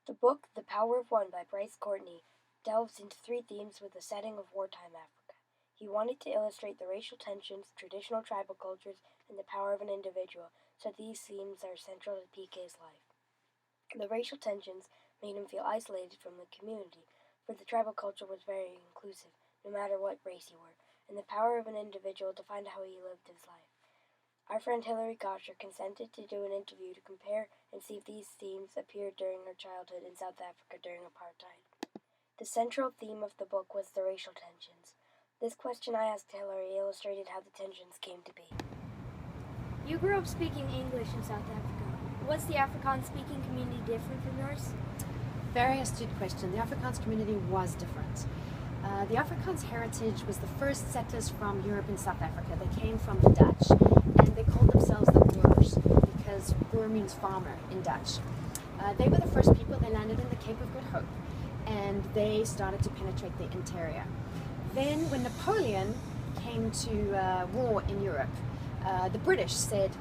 The book The Power of One by Bryce Courtenay delves into three themes with a setting of wartime Africa. He wanted to illustrate the racial tensions, traditional tribal cultures, and the power of an individual, so these themes are central to PK's life. The racial tensions made him feel isolated from the community, for the tribal culture was very inclusive, no matter what race you were, and the power of an individual defined how he lived his life. Our friend Hilary Gosher consented to do an interview to compare and see if these themes appeared during her childhood in South Africa during apartheid. The central theme of the book was the racial tensions. This question I asked Hilary illustrated how the tensions came to be. You grew up speaking English in South Africa. Was the Afrikaans-speaking community different from yours? Very astute question. The Afrikaans community was different. The Afrikaans heritage was the first settlers from Europe and South Africa. They came from the Dutch, and they called themselves the Boers because Boer means farmer in Dutch. They were the first people. They landed in the Cape of Good Hope, and they started to penetrate the interior. Then when Napoleon came to war in Europe, the British said,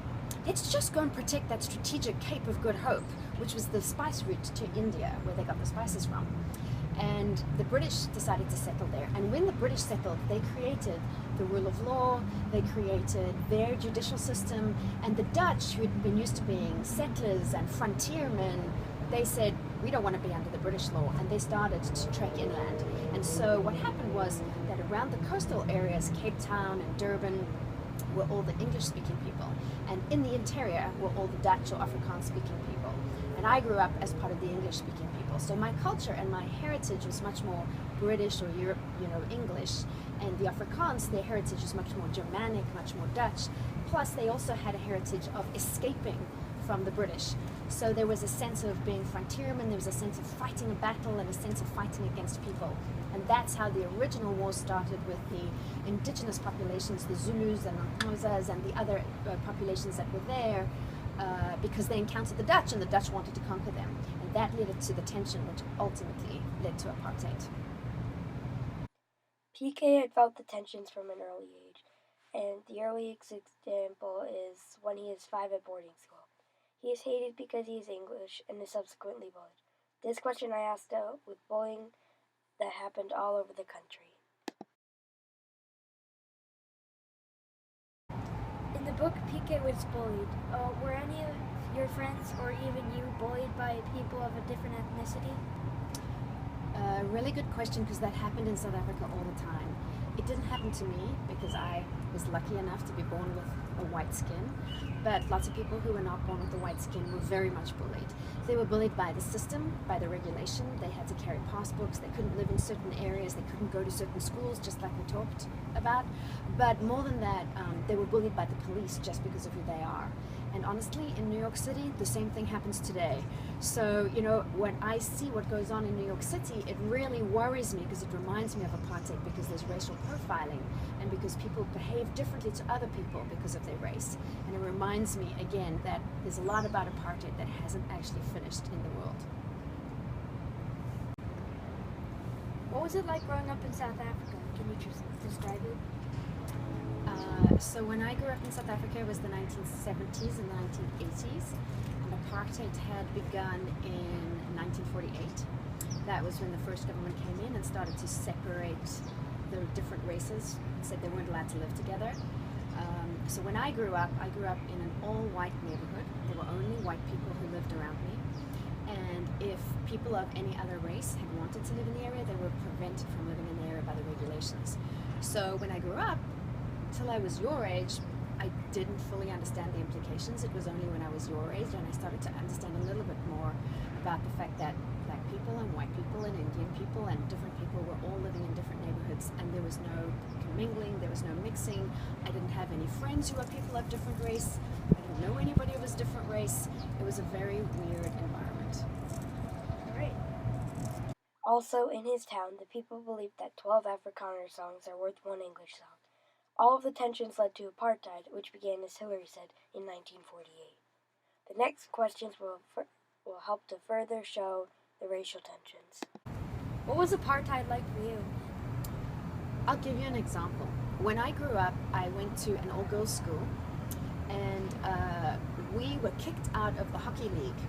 let's just go and protect that strategic Cape of Good Hope, which was the spice route to India, where they got the spices from. And the British decided to settle there. And when the British settled, they created the rule of law, they created their judicial system, and the Dutch, who had been used to being settlers and frontiermen, they said, we don't want to be under the British law, and they started to trek inland. And so what happened was that around the coastal areas, Cape Town and Durban, were all the English-speaking people, and in the interior were all the Dutch or Afrikaans-speaking people. And I grew up as part of the English-speaking people, so my culture and my heritage was much more British or Europe, English, and the Afrikaans, their heritage was much more Germanic, much more Dutch. Plus, they also had a heritage of escaping from the British. So there was a sense of being frontiermen, there was a sense of fighting a battle and a sense of fighting against people. And that's how the original war started, with the indigenous populations, the Zulus and the Xhosas and the other populations that were there, because they encountered the Dutch and the Dutch wanted to conquer them. And that led to the tension, which ultimately led to apartheid. PK had felt the tensions from an early age, and the earliest example is when he is 5 at boarding school. He is hated because he is English and is subsequently bullied. This question I asked dealt with bullying that happened all over the country. In the book, PK was bullied. Were any of your friends or even you bullied by people of a different ethnicity? Really good question, because that happened in South Africa all the time. It didn't happen to me because I was lucky enough to be born with a white skin, but lots of people who were not born with a white skin were very much bullied. They were bullied by the system, by the regulation. They had to carry passbooks, they couldn't live in certain areas, they couldn't go to certain schools, just like we talked about. But more than that, they were bullied by the police just because of who they are. And honestly, in New York City, the same thing happens today. So, when I see what goes on in New York City, it really worries me, because it reminds me of apartheid, because there's racial profiling and because people behave differently to other people because of their race. And it reminds me, again, that there's a lot about apartheid that hasn't actually finished in the world. What was it like growing up in South Africa? Can you just describe it? So when I grew up in South Africa, it was the 1970s and the 1980s, and apartheid had begun in 1948. That was when the first government came in and started to separate the different races and said they weren't allowed to live together. So when I grew up in an all-white neighborhood. There were only white people who lived around me. And if people of any other race had wanted to live in the area, they were prevented from living in the area by the regulations. So when I grew up, till I was your age, I didn't fully understand the implications. It was only when I was your age and I started to understand a little bit more about the fact that black people and white people and Indian people and different people were all living in different neighborhoods, and there was no commingling, there was no mixing. I didn't have any friends who were people of different race. I didn't know anybody who was different race. It was a very weird environment. Great. Also, in his town, the people believed that 12 Afrikaner songs are worth one English song. All of the tensions led to apartheid, which began, as Hilary said, in 1948. The next questions will help to further show the racial tensions. What was apartheid like for you? I'll give you an example. When I grew up, I went to an all-girls school, and we were kicked out of the hockey league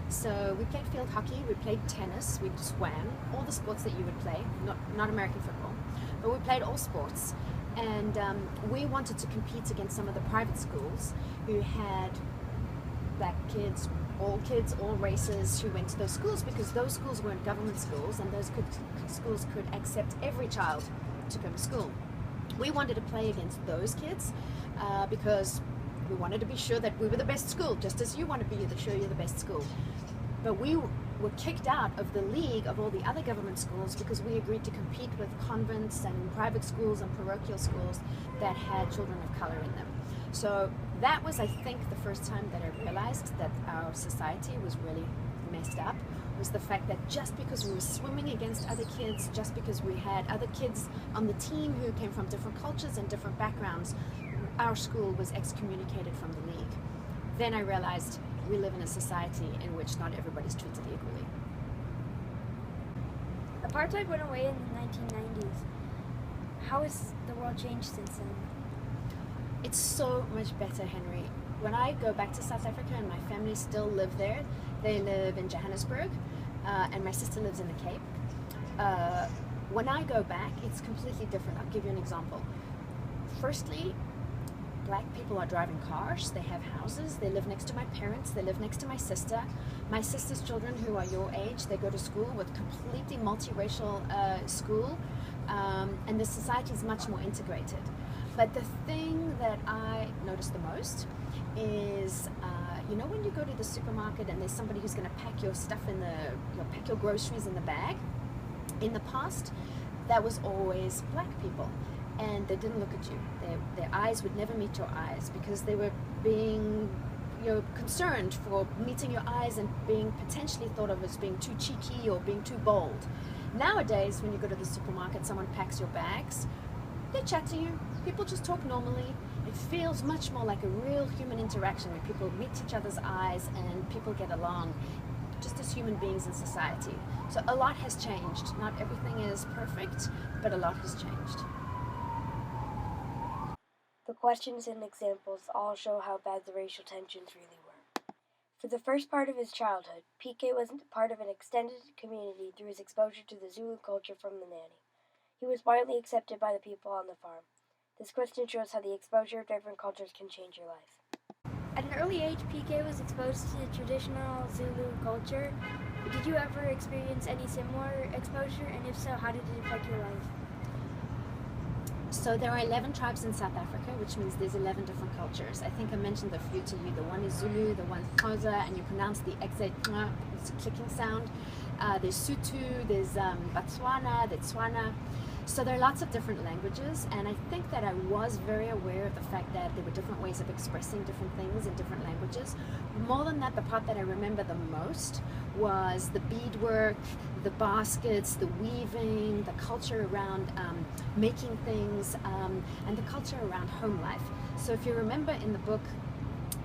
So we played field hockey, we played tennis, we swam, all the sports that you would play, not American football, but we played all sports. And we wanted to compete against some of the private schools who had black kids, all races who went to those schools, because those schools weren't government schools, and those schools could accept every child to go to school. We wanted to play against those kids because we wanted to be sure that we were the best school, just as you want to be sure you're the best school. But we were kicked out of the league of all the other government schools because we agreed to compete with convents and private schools and parochial schools that had children of color in them. So that was, I think, the first time that I realized that our society was really messed up, was the fact that just because we were swimming against other kids, just because we had other kids on the team who came from different cultures and different backgrounds, our school was excommunicated from the league. Then I realized we live in a society in which not everybody's treated equally. Apartheid went away in the 1990s. How has the world changed since then? It's so much better, Henry. When I go back to South Africa, and my family still live there, they live in Johannesburg, and my sister lives in the Cape. When I go back, it's completely different. I'll give you an example. Firstly, black people are driving cars, they have houses, they live next to my parents, they live next to my sister. My sister's children, who are your age, they go to school with completely multiracial school, and the society is much more integrated. But the thing that I notice the most is, when you go to the supermarket and there's somebody who's going to pack your stuff pack your groceries in the bag. In the past, that was always black people, and they didn't look at you. Their eyes would never meet your eyes because they were being concerned for meeting your eyes and being potentially thought of as being too cheeky or being too bold. Nowadays, when you go to the supermarket, someone packs your bags, they chat to you. People just talk normally. It feels much more like a real human interaction where people meet each other's eyes and people get along just as human beings in society. So a lot has changed. Not everything is perfect, but a lot has changed. The questions and examples all show how bad the racial tensions really were. For the first part of his childhood, PK was part of an extended community through his exposure to the Zulu culture from the nanny. He was widely accepted by the people on the farm. This question shows how the exposure of different cultures can change your life. At an early age, PK was exposed to traditional Zulu culture. Did you ever experience any similar exposure, and if so, how did it affect your life? So there are 11 tribes in South Africa, which means there's 11 different cultures. I think I mentioned a few to you. The one is Zulu, the one is Xhosa, and you pronounce the exit, it's a clicking sound. There's Sotho, there's Botswana, there's Tswana. So there are lots of different languages, and I think that I was very aware of the fact that there were different ways of expressing different things in different languages. More than that, the part that I remember the most was the beadwork, the baskets, the weaving, the culture around making things, and the culture around home life. So if you remember in the book,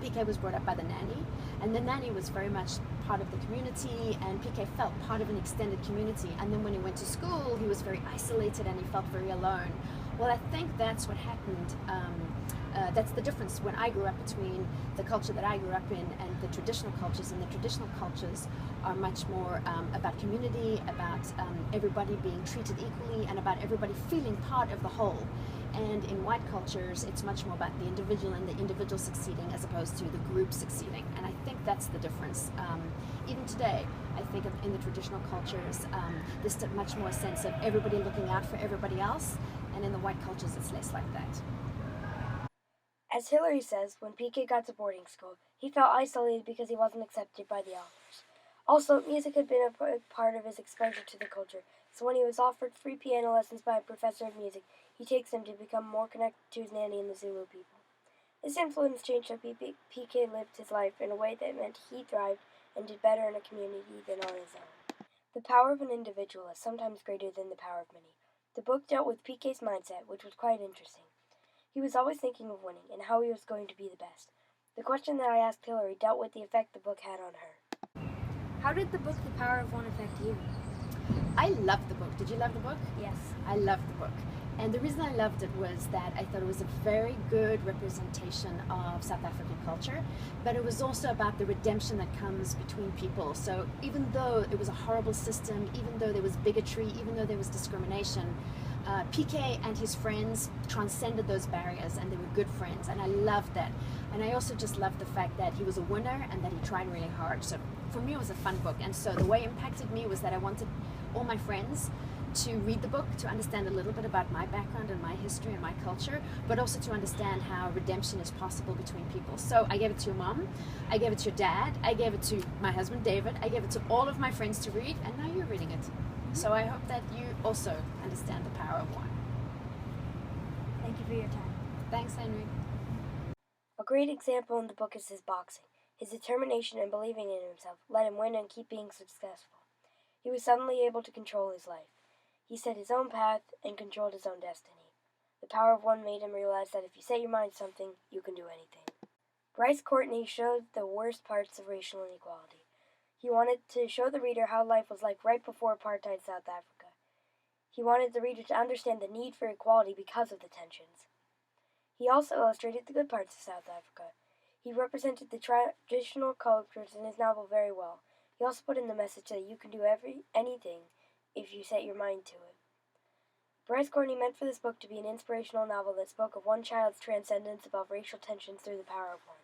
PK was brought up by the nanny, and the nanny was very much part of the community, and PK felt part of an extended community. And then when he went to school, he was very isolated and he felt very alone. Well, I think that's what happened. That's the difference when I grew up between the culture that I grew up in and the traditional cultures. And the traditional cultures are much more about community, about everybody being treated equally, and about everybody feeling part of the whole. And in white cultures, it's much more about the individual and the individual succeeding as opposed to the group succeeding. And I think that's the difference. Even today, I think in the traditional cultures, there's much more a sense of everybody looking out for everybody else. And in the white cultures, it's less like that. As Hillary says, when PK got to boarding school, he felt isolated because he wasn't accepted by the elders. Also, music had been a part of his exposure to the culture, so when he was offered free piano lessons by a professor of music, he takes them to become more connected to his nanny and the Zulu people. This influence changed how PK lived his life in a way that meant he thrived and did better in a community than on his own. The power of an individual is sometimes greater than the power of many. The book dealt with PK's mindset, which was quite interesting. He was always thinking of winning and how he was going to be the best. The question that I asked Hillary dealt with the effect the book had on her. How did the book The Power of One affect you? I loved the book. Did you love the book? Yes. I loved the book. And the reason I loved it was that I thought it was a very good representation of South African culture, but it was also about the redemption that comes between people. So even though it was a horrible system, even though there was bigotry, even though there was discrimination, PK and his friends transcended those barriers, and they were good friends, and I loved that. And I also just loved the fact that he was a winner and that he tried really hard. So for me, it was a fun book. And so the way it impacted me was that I wanted all my friends to read the book, to understand a little bit about my background and my history and my culture, but also to understand how redemption is possible between people. So I gave it to your mom, I gave it to your dad, I gave it to my husband David, I gave it to all of my friends to read, and now you're reading it. So I hope that you also understand the power of one. Thank you for your time. Thanks, Henry. A great example in the book is his boxing. His determination and believing in himself let him win and keep being successful. He was suddenly able to control his life. He set his own path and controlled his own destiny. The power of one made him realize that if you set your mind to something, you can do anything. Bryce Courtenay showed the worst parts of racial inequality. He wanted to show the reader how life was like right before apartheid South Africa. He wanted the reader to understand the need for equality because of the tensions. He also illustrated the good parts of South Africa. He represented the traditional cultures in his novel very well. He also put in the message that you can do anything if you set your mind to it. Bryce Courtenay meant for this book to be an inspirational novel that spoke of one child's transcendence above racial tensions through the power of one.